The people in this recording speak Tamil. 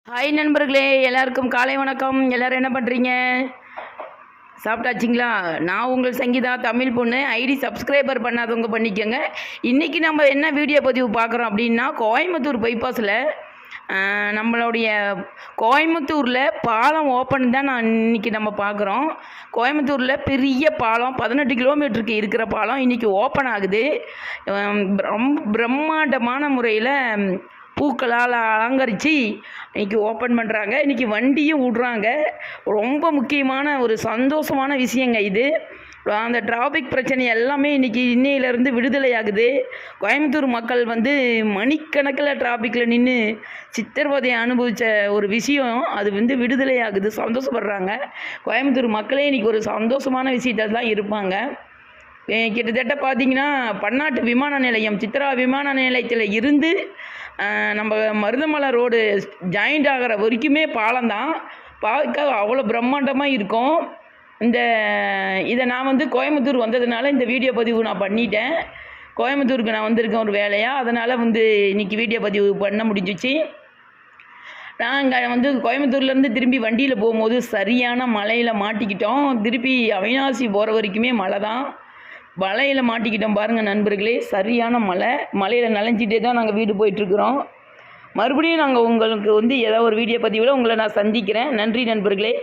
ஹாய் நண்பர்களே, எல்லாருக்கும் காலை வணக்கம். எல்லோரும் என்ன பண்ணுறீங்க? சாப்பிட்டாச்சிங்களா? நான் உங்கள் சங்கீதா, தமிழ் பொண்ணு. ஐடி சப்ஸ்கிரைபர் பண்ணாதவங்க பண்ணிக்கோங்க. இன்றைக்கி நம்ம என்ன வீடியோ பதிவு பார்க்குறோம் அப்படின்னா, கோயம்புத்தூர் பைபாஸில் நம்மளுடைய கோயம்புத்தூரில் பாலம் ஓப்பன் தான் இன்றைக்கி நம்ம பார்க்குறோம். கோயம்புத்தூரில் பெரிய பாலம் 18 கிலோமீட்டருக்கு இருக்கிற பாலம் இன்றைக்கி ஓப்பன் ஆகுது. பிரம்மாண்டமான முறையில் பூக்களால் அலங்கரித்து இன்றைக்கி ஓப்பன் பண்ணுறாங்க. இன்றைக்கி வண்டியும் விட்றாங்க. ரொம்ப முக்கியமான ஒரு சந்தோஷமான விஷயங்க இது. அந்த டிராஃபிக் பிரச்சனை எல்லாமே இன்றைக்கி இன்னையிலேருந்து விடுதலை ஆகுது. கோயம்புத்தூர் மக்கள் மணிக்கணக்கில் டிராஃபிக்கில் நின்று சித்திரவதையை அனுபவித்த ஒரு விஷயம் அது விடுதலை ஆகுது, சந்தோஷப்படுறாங்க. கோயம்புத்தூர் மக்களே இன்றைக்கி ஒரு சந்தோஷமான விஷயத்தில் தான் இருப்பாங்க. கிட்டத்தட்ட பார்த்திங்கன்னா பன்னாட்டு விமான நிலையம் சித்ரா விமான நிலையத்தில் இருந்து நம்ம மருதமலை ரோடு ஜாயிண்ட் ஆகிற வரைக்குமே பாலம் தான். பார்க்க அவ்வளோ பிரம்மாண்டமாக இருக்கும். இதை நான் கோயம்புத்தூர் வந்ததுனால இந்த வீடியோ பதிவு நான் பண்ணிட்டேன். கோயம்புத்தூருக்கு நான் வந்திருக்கேன் ஒரு வேலையாக, அதனால் இன்றைக்கி வீடியோ பதிவு பண்ண முடிஞ்சிச்சு. நாங்கள் கோயம்புத்தூர்லேருந்து திரும்பி வண்டியில் போகும்போது சரியான மழையில் மாட்டிக்கிட்டோம். திருப்பி அவினாசி போகிற வரைக்குமே மழை தான். மலையில் மாட்டிக்கிட்டோம் பாருங்கள் நண்பர்களே, சரியான மலையில் நனைஞ்சிட்டே தான் நாங்கள் வீடு போயிட்டுருக்குறோம். மறுபடியும் நாங்கள் உங்களுக்கு ஏதாவது ஒரு வீடியோ பதிவில் உங்களை நான் சந்திக்கிறேன். நன்றி நண்பர்களே.